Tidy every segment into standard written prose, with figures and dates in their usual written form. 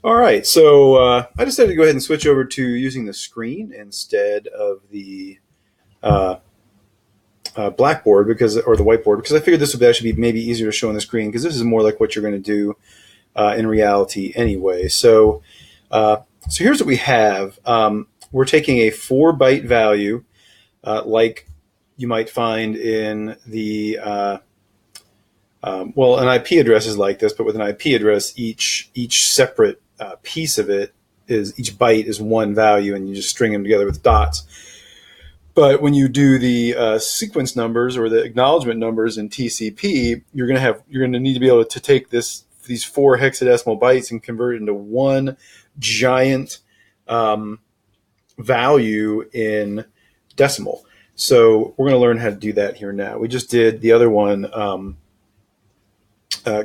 All right, so I decided to go ahead and switch over to using the screen instead of the uh, blackboard or the whiteboard because I figured this would actually be maybe easier to show on the screen because this is more like what you're going to do in reality anyway. So here's what we have. We're taking a 4-byte value, like you might find in the well, an IP address is like this, but with an IP address, each separate piece of it is each byte is one value, and you just string them together with dots. But when you do the sequence numbers or the acknowledgement numbers in TCP, you're going to need to be able to take these 4 hexadecimal bytes and convert it into one giant value in decimal. So we're going to learn how to do that here now. We just did the other one.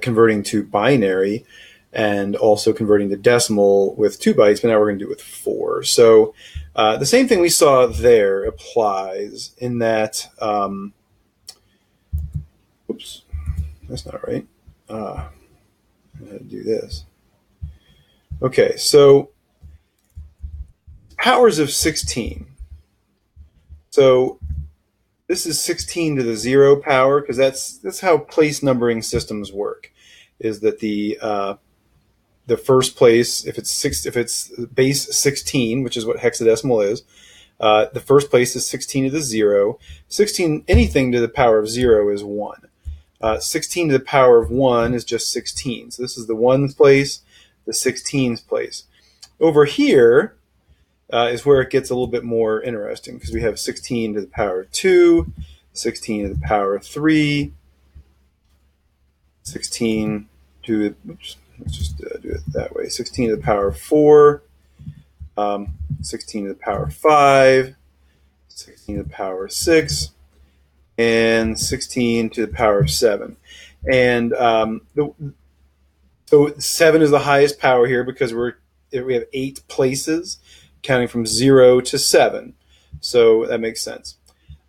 Converting to binary and also converting to decimal with 2 bytes, but now we're going to do it with 4. So the same thing we saw there applies in that, oops, that's not right. I had to do this. Okay, so powers of 16. So this is 16 to the 0 power because that's how place numbering systems work. Is that the first place, if it's base 16, which is what hexadecimal is, the first place is 16 to the 0. 16, anything to the power of 0 is 1. 16 to the power of 1 is just 16. So this is the 1's place, the 16's place. Over here is where it gets a little bit more interesting because we have 16 to the power of 2, 16 to the power of 3, 16 to, oops, let's just do it that way, 16 to the power of 4, 16 to the power of 5, 16 to the power of 6, and 16 to the power of 7. And so 7 is the highest power here because we have 8 places counting from 0 to 7. So that makes sense.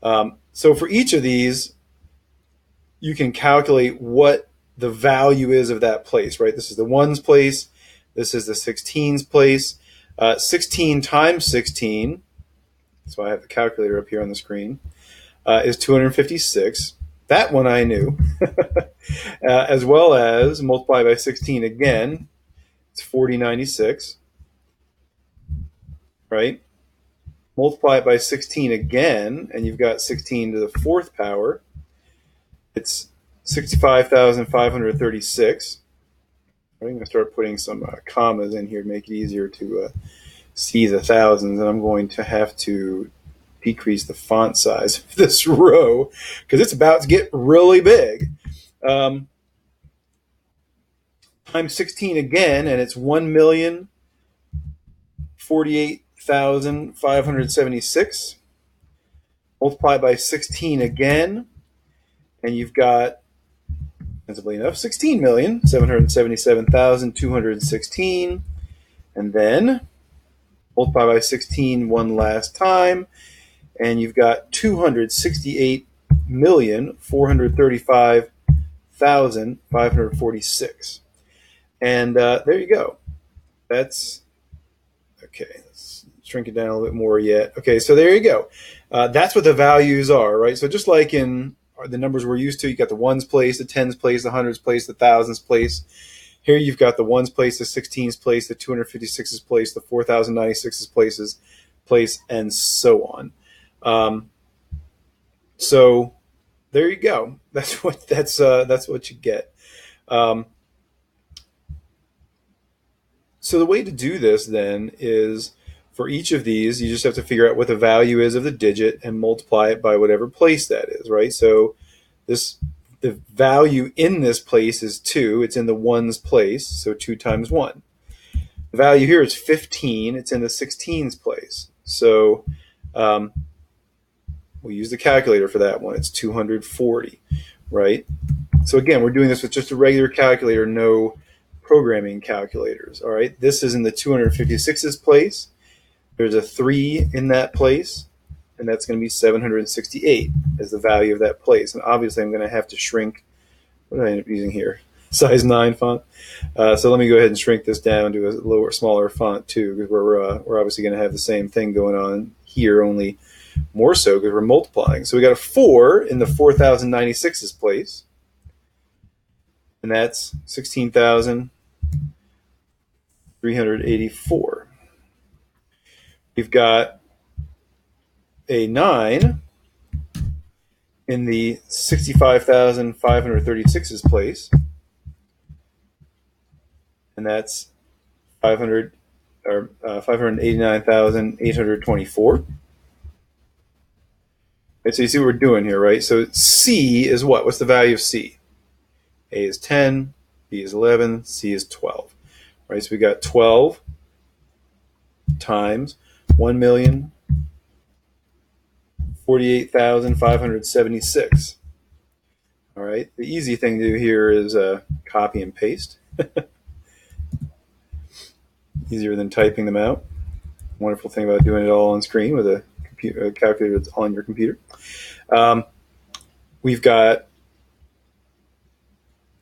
So for each of these, you can calculate what the value is of that place, right? This is the 1's place. This is the 16's place. 16 times 16, that's why I have the calculator up here on the screen, is 256. That one I knew. As well as multiply by 16 again, it's 4096, right? Multiply it by 16 again, and you've got 16 to the 4th power. It's 65,536. I'm going to start putting some commas in here to make it easier to see the thousands, and I'm going to have to decrease the font size of this row because it's about to get really big. Times 16 again, and it's 1,048,576. Multiply by 16 again, and you've got, sensibly enough, 16,777,216. And then multiply by 16 one last time, and you've got 268,435,546. And there you go. That's okay. Let's shrink it down a little bit more yet. Okay, so there you go. That's what the values are, right? So just like in the numbers we're used to, you got the 1's place, the 10's place, the 100's place, the 1,000's place. Here you've got the 1's place, the 16's place, the 256's place, the 4,096's place, and so on. So there you go. That's what you get. So the way to do this then is for each of these, you just have to figure out what the value is of the digit and multiply it by whatever place that is, right? So the value in this place is 2. It's in the 1's place, so 2 times 1. The value here is 15. It's in the 16's place. So we'll use the calculator for that one. It's 240, right? So again, we're doing this with just a regular calculator, no programming calculators, all right? This is in the 256's place. There's a 3 in that place, and that's going to be 768 as the value of that place. And obviously, I'm going to have to shrink. What did I end up using here? size 9 font. So let me go ahead and shrink this down to a lower, smaller font too, because we're obviously going to have the same thing going on here, only more so because we're multiplying. So we got a 4 in the 4096's place, and that's 16,384. We've got a 9 in the 65,536's place, and that's 500 or 589,824. Right, so you see what we're doing here, right? So C is what? What's the value of C? A is 10, B is 11, C is 12. Right, so we got 12 times 1,048,576. All right, the easy thing to do here is copy and paste. Easier than typing them out. Wonderful thing about doing it all on screen with a calculator that's on your computer. We've got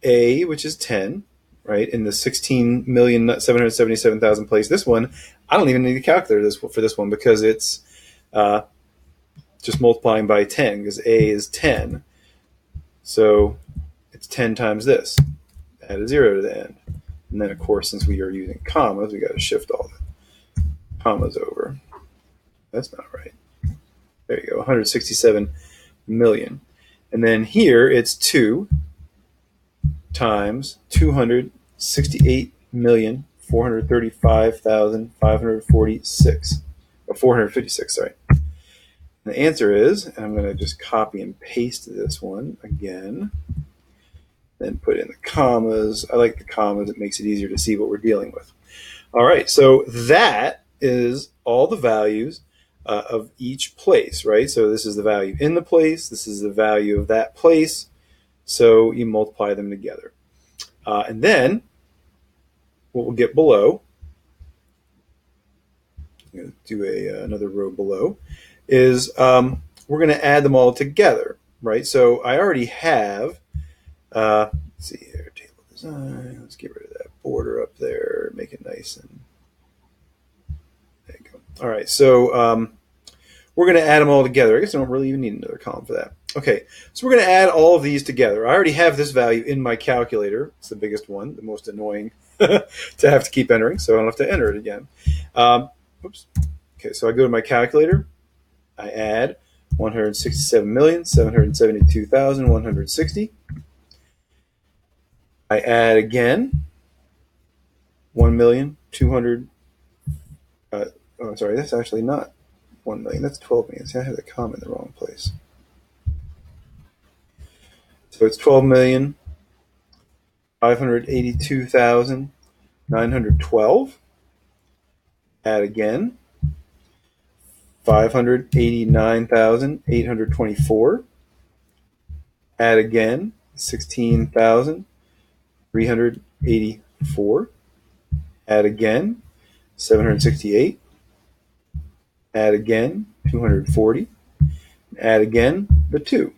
A, which is 10, right, in the 16,777,000 place. This one, I don't even need a calculator for this one because it's just multiplying by 10 because A is 10. So it's 10 times this. Add a 0 to the end. And then, of course, since we are using commas, we got to shift all the commas over. That's not right. There you go, 167 million. And then here it's 2 times 268,435,546. Or 456, sorry. And the answer is, and I'm going to just copy and paste this one again, then put in the commas. I like the commas. It makes it easier to see what we're dealing with. All right, so that is all the values of each place, right? So this is the value in the place. This is the value of that place. So you multiply them together. And then what we'll get below, I'm going to do another row below, is we're going to add them all together, right? So I already have, let's see here, table design. Let's get rid of that border up there, make it nice. And there you go. All right, so we're going to add them all together. I guess I don't really even need another column for that. Okay, so we're going to add all of these together. I already have this value in my calculator. It's the biggest one, the most annoying to have to keep entering, so I don't have to enter it again. Oops. Okay, so I go to my calculator. I add 167,772,160. I add again 1,200,000. Oh, sorry, that's actually not 1 million. That's 12 million. See, I have the comma in the wrong place. So it's 12,582,912. Add again 589,824. Add again 16,384. Add again 768. Add again 240. Add again the 2.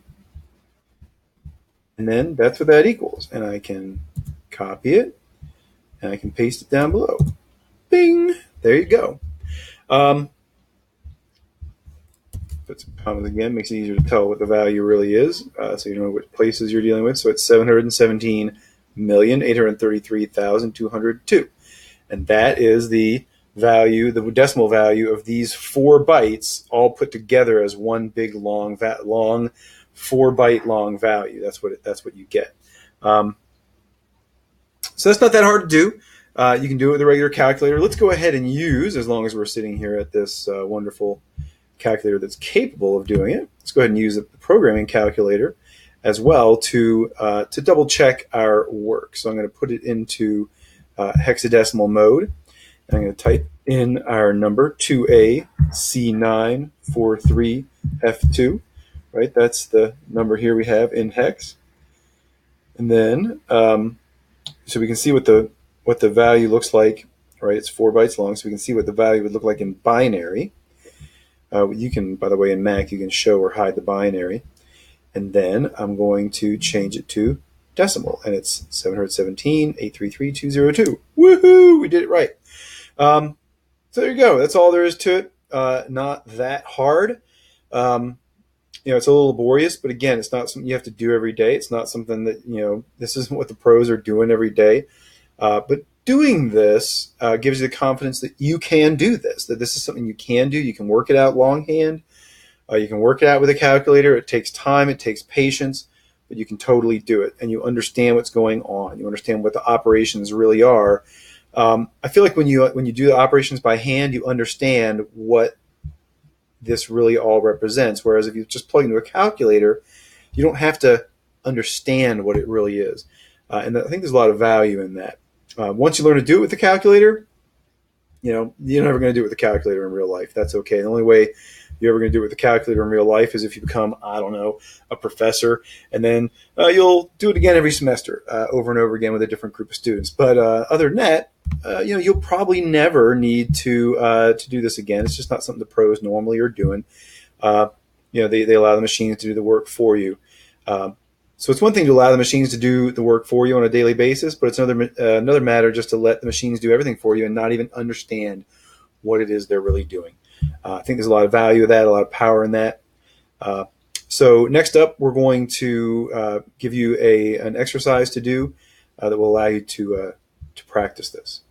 And then that's what that equals. And I can copy it, and I can paste it down below. Bing! There you go. Put some commas again, makes it easier to tell what the value really is, so you know which places you're dealing with. So it's 717,833,202. And that is the value, the decimal value of these 4 bytes all put together as one big long 4-byte long value. That's what you get. So that's not that hard to do. You can do it with a regular calculator. Let's go ahead and use, as long as we're sitting here at this wonderful calculator that's capable of doing it, let's go ahead and use the programming calculator as well to double check our work. So I'm going to put it into hexadecimal mode. I'm going to type in our number 2AC943F2. Right, that's the number here we have in hex, and then so we can see what the value looks like. Right, it's 4 bytes long, so we can see what the value would look like in binary. You can, by the way, in Mac, you can show or hide the binary, and then I'm going to change it to decimal, and it's 717,833,202. Woohoo! We did it right. So there you go. That's all there is to it. Not that hard. It's a little laborious, but again, it's not something you have to do every day. It's not something that, this isn't what the pros are doing every day. But doing this gives you the confidence that you can do this, that this is something you can do. You can work it out longhand. You can work it out with a calculator. It takes time. It takes patience, but you can totally do it. And you understand what's going on. You understand what the operations really are. I feel like when you do the operations by hand, you understand what this really all represents. Whereas if you just plug into a calculator, you don't have to understand what it really is. And I think there's a lot of value in that. Once you learn to do it with the calculator, you're never going to do it with the calculator in real life. That's okay. The only way you're ever going to do it with the calculator in real life is if you become, I don't know, a professor, and then you'll do it again every semester, over and over again with a different group of students. But other than that, you'll probably never need to do this again. It's just not something the pros normally are doing. They allow the machines to do the work for you. So it's one thing to allow the machines to do the work for you on a daily basis, but it's another matter just to let the machines do everything for you and not even understand what it is they're really doing. I think there's a lot of value in that, a lot of power in that. So next up, we're going to give you an exercise to do that will allow you to practice this.